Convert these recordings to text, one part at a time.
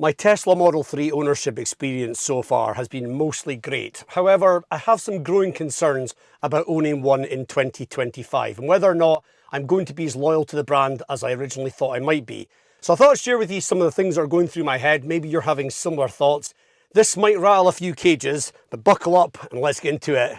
My Tesla Model 3 ownership experience so far has been mostly great. However, I have some growing concerns about owning one in 2025 and whether or not I'm going to be as loyal to the brand as I originally thought I might be. So I thought I'd share with you some of the things that are going through my head. Maybe you're having similar thoughts. This might rattle a few cages, but buckle up and let's get into it.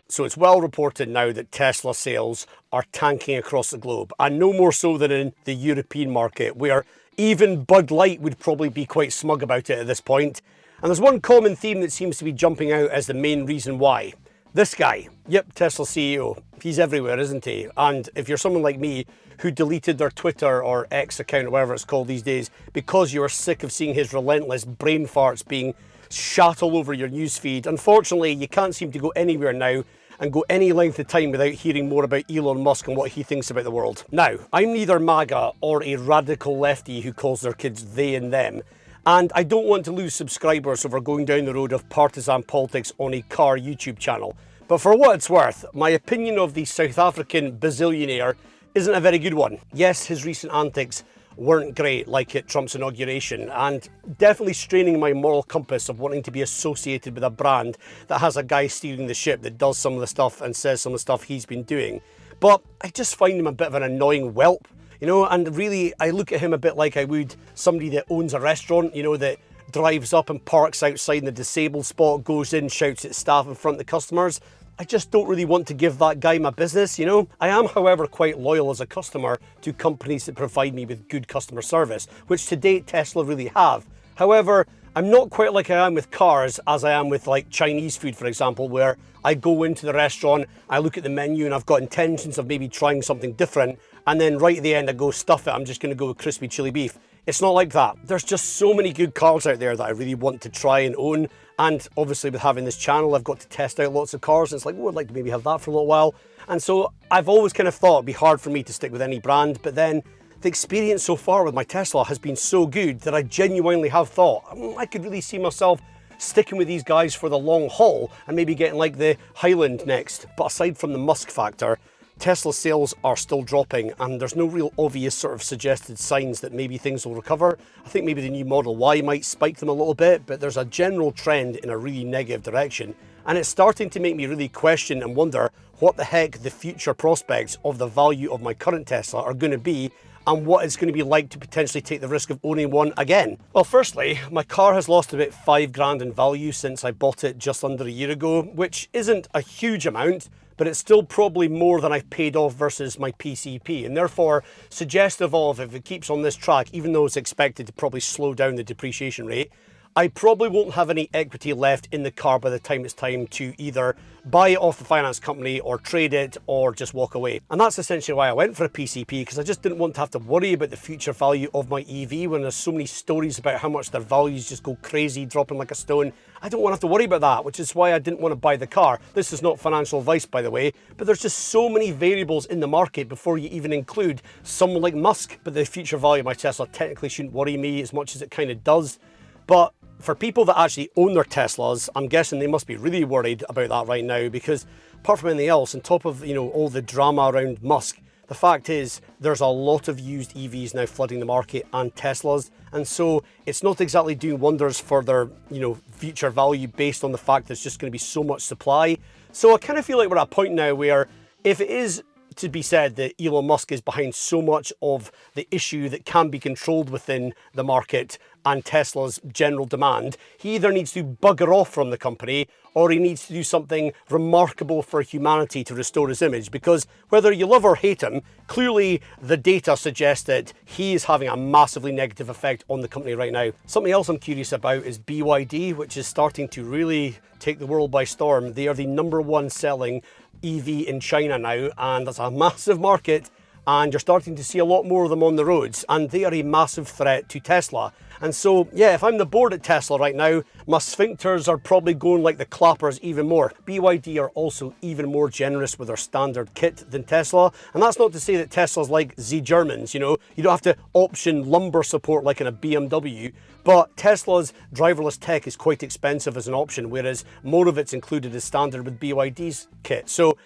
So it's well reported now that Tesla sales are tanking across the globe, and no more so than in the European market, where even Bud Light would probably be quite smug about it at this point. And there's one common theme that seems to be jumping out as the main reason why. This guy, yep, Tesla CEO, he's everywhere, isn't he? And if you're someone like me who deleted their Twitter or X account, or whatever it's called these days, because you were sick of seeing his relentless brain farts being shat all over your newsfeed, unfortunately you can't seem to go anywhere now and go any length of time without hearing more about Elon Musk and what he thinks about the world. Now, I'm neither MAGA or a radical lefty who calls their kids they and them, and I don't want to lose subscribers over going down the road of partisan politics on a car YouTube channel. But for what it's worth, my opinion of the South African bazillionaire isn't a very good one. Yes, his recent antics weren't great, like at Trump's inauguration, and definitely straining my moral compass of wanting to be associated with a brand that has a guy steering the ship that does some of the stuff and says some of the stuff he's been doing. But I just find him a bit of an annoying whelp, you know, and really I look at him a bit like I would somebody that owns a restaurant, you know, that drives up and parks outside in the disabled spot, goes in, shouts at staff in front of the customers. I just don't really want to give that guy my business, you know. I am, however, quite loyal as a customer to companies that provide me with good customer service, which to date Tesla really have. However, I'm not quite like I am with cars as I am with like Chinese food, for example, where I go into the restaurant, I look at the menu and I've got intentions of maybe trying something different, and then right at the end I go, stuff it, I'm just going to go with crispy chili beef. It's not like that. There's just so many good cars out there that I really want to try and own. And obviously with having this channel, I've got to test out lots of cars. And it's like, oh, I'd like to maybe have that for a little while. And so I've always kind of thought it'd be hard for me to stick with any brand. But then the experience so far with my Tesla has been so good that I genuinely have thought, I could really see myself sticking with these guys for the long haul and maybe getting like the Highland next. But aside from the Musk factor, Tesla sales are still dropping and there's no real obvious sort of suggested signs that maybe things will recover. I think maybe the new Model Y might spike them a little bit, but there's a general trend in a really negative direction. And it's starting to make me really question and wonder what the heck the future prospects of the value of my current Tesla are going to be and what it's going to be like to potentially take the risk of owning one again. Well, firstly, my car has lost about 5 grand in value since I bought it just under a year ago, which isn't a huge amount, but it's still probably more than I've paid off versus my PCP, and therefore suggestive of, if it keeps on this track, even though it's expected to probably slow down the depreciation rate, I probably won't have any equity left in the car by the time it's time to either buy it off the finance company or trade it or just walk away. And that's essentially why I went for a PCP, because I just didn't want to have to worry about the future value of my EV when there's so many stories about how much their values just go crazy, dropping like a stone. I don't want to have to worry about that, which is why I didn't want to buy the car. This is not financial advice, by the way, but there's just so many variables in the market before you even include someone like Musk. But the future value of my Tesla technically shouldn't worry me as much as it kind of does. But for people that actually own their Teslas, I'm guessing they must be really worried about that right now, because apart from anything else, on top of, you know, all the drama around Musk, the fact is there's a lot of used EVs now flooding the market and Teslas. And so it's not exactly doing wonders for their, you know, future value based on the fact there's just going to be so much supply. So I kind of feel like we're at a point now where if it is to be said that Elon Musk is behind so much of the issue that can be controlled within the market and Tesla's general demand, he either needs to bugger off from the company or he needs to do something remarkable for humanity to restore his image. Because whether you love or hate him, clearly the data suggests that he is having a massively negative effect on the company right now. Something else I'm curious about is BYD, which is starting to really take the world by storm. They are the #1 selling EV in China now, and that's a massive market, and you're starting to see a lot more of them on the roads, and they are a massive threat to Tesla. And so, yeah, if I'm the board at Tesla right now, my sphincters are probably going like the clappers even more. BYD are also even more generous with their standard kit than Tesla. And that's not to say that Tesla's like the Germans, you know, you don't have to option lumbar support like in a BMW, but Tesla's driverless tech is quite expensive as an option, whereas more of it's included as standard with BYD's kit. So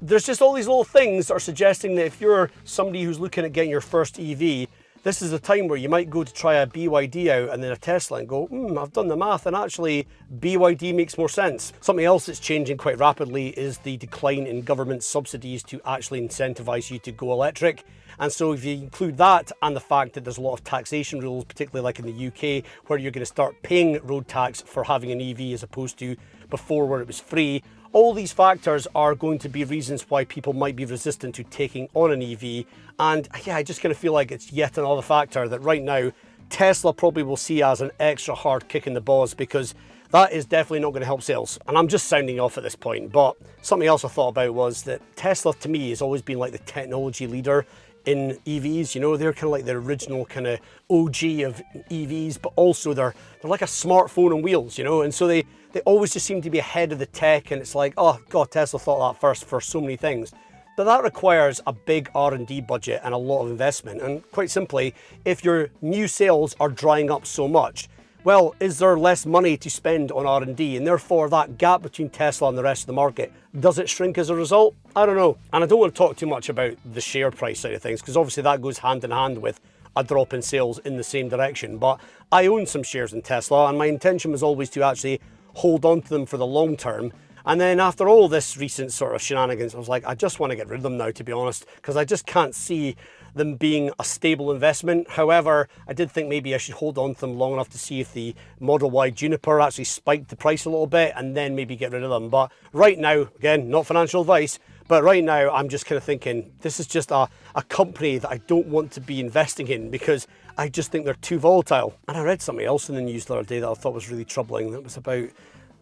there's just all these little things that are suggesting that if you're somebody who's looking at getting your first EV, this is a time where you might go to try a BYD out and then a Tesla and go, I've done the math and actually BYD makes more sense. Something else that's changing quite rapidly is the decline in government subsidies to actually incentivize you to go electric. And so if you include that and the fact that there's a lot of taxation rules, particularly like in the UK, where you're going to start paying road tax for having an EV as opposed to before where it was free, all these factors are going to be reasons why people might be resistant to taking on an EV. And yeah, I just kind of feel like it's yet another factor that right now Tesla probably will see as an extra hard kick in the balls, because that is definitely not going to help sales. And I'm just sounding off at this point, but something else I thought about was that Tesla to me has always been like the technology leader in EVs. You know, they're kind of like the original kind of OG of EVs, but also they're like a smartphone on wheels, you know, and so they always just seem to be ahead of the tech, and it's like, oh God, Tesla thought that first for so many things. But that requires a big R&D budget and a lot of investment. And quite simply, if your new sales are drying up so much, well, is there less money to spend on R&D? And therefore that gap between Tesla and the rest of the market, does it shrink as a result? I don't know. And I don't want to talk too much about the share price side of things, because obviously that goes hand in hand with a drop in sales in the same direction. But I own some shares in Tesla, and my intention was always to actually hold on to them for the long term. And then after all this recent sort of shenanigans, I was like, I just want to get rid of them now, to be honest, because I just can't see them being a stable investment. However, I did think maybe I should hold on to them long enough to see if the Model Y Juniper actually spiked the price a little bit and then maybe get rid of them. But right now, again, not financial advice, but right now I'm just kind of thinking this is just a company that I don't want to be investing in, because I just think they're too volatile. And I read something else in the news the other day that I thought was really troubling. That was about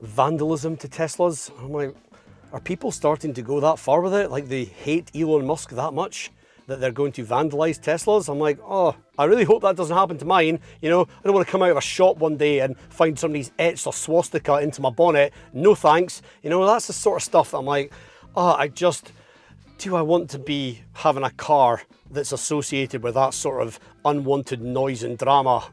vandalism to Teslas. I'm like, are people starting to go that far with it? Like they hate Elon Musk that much that they're going to vandalize Teslas? I'm like, oh, I really hope that doesn't happen to mine. You know, I don't want to come out of a shop one day and find somebody's etched a swastika into my bonnet. No thanks. You know, that's the sort of stuff that I'm like, oh, do I want to be having a car that's associated with that sort of unwanted noise and drama?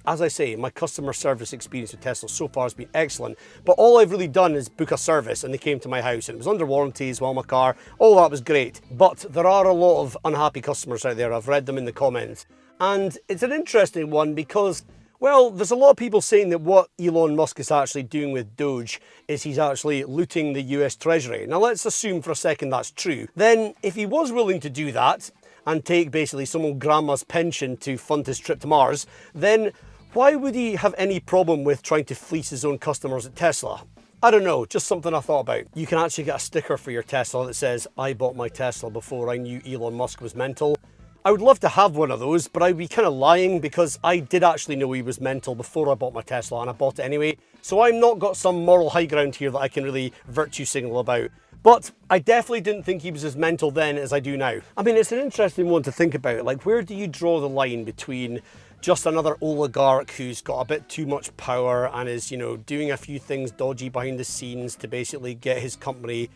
As I say, my customer service experience with Tesla so far has been excellent, but all I've really done is book a service and they came to my house and it was under warranty as well, my car. All that was great, but there are a lot of unhappy customers out there. I've read them in the comments, and it's an interesting one because, well, there's a lot of people saying that what Elon Musk is actually doing with Doge is he's actually looting the US Treasury. Now let's assume for a second that's true. Then if he was willing to do that and take basically some old grandma's pension to fund his trip to Mars, then why would he have any problem with trying to fleece his own customers at Tesla? I don't know, just something I thought about. You can actually get a sticker for your Tesla that says, I bought my Tesla before I knew Elon Musk was mental. I would love to have one of those, but I'd be kind of lying because I did actually know he was mental before I bought my Tesla, and I bought it anyway. So I've not got some moral high ground here that I can really virtue signal about. But I definitely didn't think he was as mental then as I do now. I mean, it's an interesting one to think about. Like, where do you draw the line between just another oligarch who's got a bit too much power and is, you know, doing a few things dodgy behind the scenes to basically get his company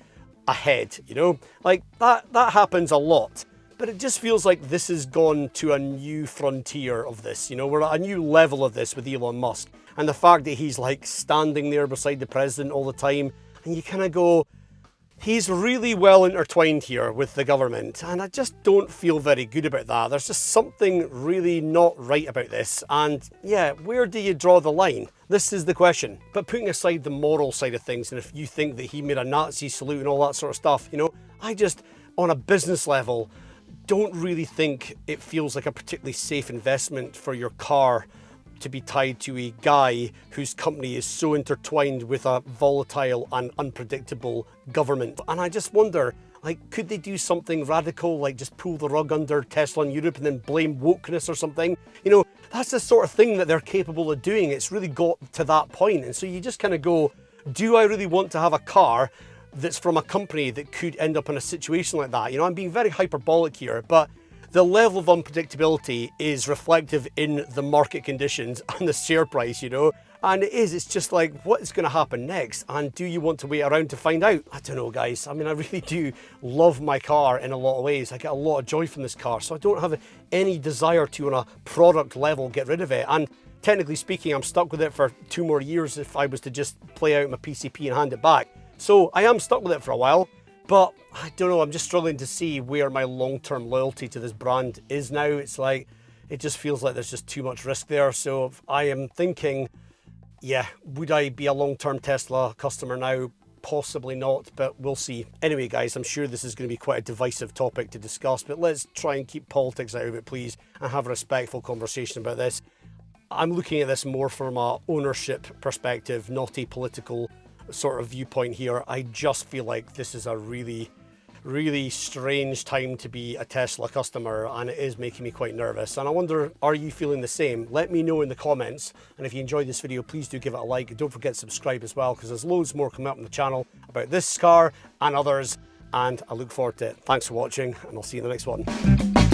ahead, you know? Like, that happens a lot. But it just feels like this has gone to a new frontier of this, you know? We're at a new level of this with Elon Musk. And the fact that he's like standing there beside the president all the time, and you kind of go, he's really well intertwined here with the government, and I just don't feel very good about that. There's just something really not right about this, and yeah, where do you draw the line? This is the question. But putting aside the moral side of things, and if you think that he made a Nazi salute and all that sort of stuff, you know, I just, on a business level, don't really think it feels like a particularly safe investment for your car to be tied to a guy whose company is so intertwined with a volatile and unpredictable government. And I just wonder, like, could they do something radical, like just pull the rug under Tesla in Europe and then blame wokeness or something? You know, that's the sort of thing that they're capable of doing. It's really got to that point. And so you just kind of go, do I really want to have a car that's from a company that could end up in a situation like that? You know, I'm being very hyperbolic here, but the level of unpredictability is reflective in the market conditions and the share price, you know, and it's just like, what is going to happen next? And do you want to wait around to find out? I don't know, guys. I mean, I really do love my car in a lot of ways. I get a lot of joy from this car, so I don't have any desire to, on a product level, get rid of it. And technically speaking, I'm stuck with it for 2 more years if I was to just play out my PCP and hand it back. So I am stuck with it for a while. But I don't know, I'm just struggling to see where my long-term loyalty to this brand is now. It's like, it just feels like there's just too much risk there. So I am thinking, yeah, would I be a long-term Tesla customer now? Possibly not, but we'll see. Anyway, guys, I'm sure this is going to be quite a divisive topic to discuss, but let's try and keep politics out of it, please, and have a respectful conversation about this. I'm looking at this more from a ownership perspective, not a political sort of viewpoint here. I just feel like this is a really strange time to be a Tesla customer, and it is making me quite nervous. And I wonder, are you feeling the same? Let me know in the comments. And if you enjoyed this video, please do give it a like. And don't forget to subscribe as well, because there's loads more coming up on the channel about this car and others. And I look forward to it. Thanks for watching, and I'll see you in the next one.